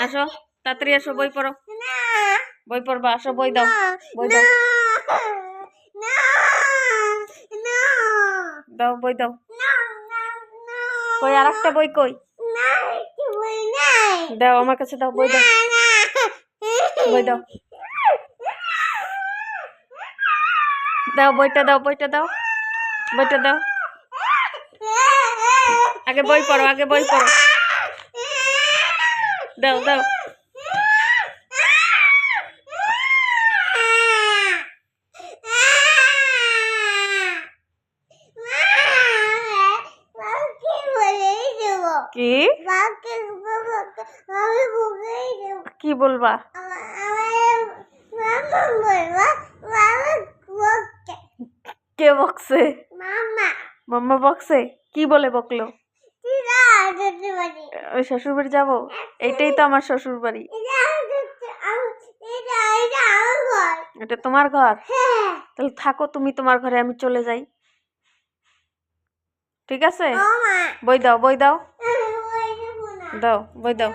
আসো তাড়াতাড়ি আসো, বই পড়ো, বই পড়বা, আসো বই দাও, বই দাও, দাও বই দাও। কই আর একটা বই কই? দাও আমার কাছে, দাও বই দাও, বই দাও, দাও বইটা দাও, বইটা দাও, বইটা দাও। আগে বই পড়ো, আগে বই পড়ো, দাও দাও। কি কি বলবা? কে বকছে? মাম্মা বকছে? কি বলে বকলো? ওই শ্বশুর বাড়ি যাবো? এইটাই তো আমার শ্বশুর বাড়ি। এটা তোমার ঘর? তাহলে থাকো তুমি তোমার ঘরে, আমি চলে যাই, ঠিক আছে? বই দাও, বই দাও, দাও বই দাও।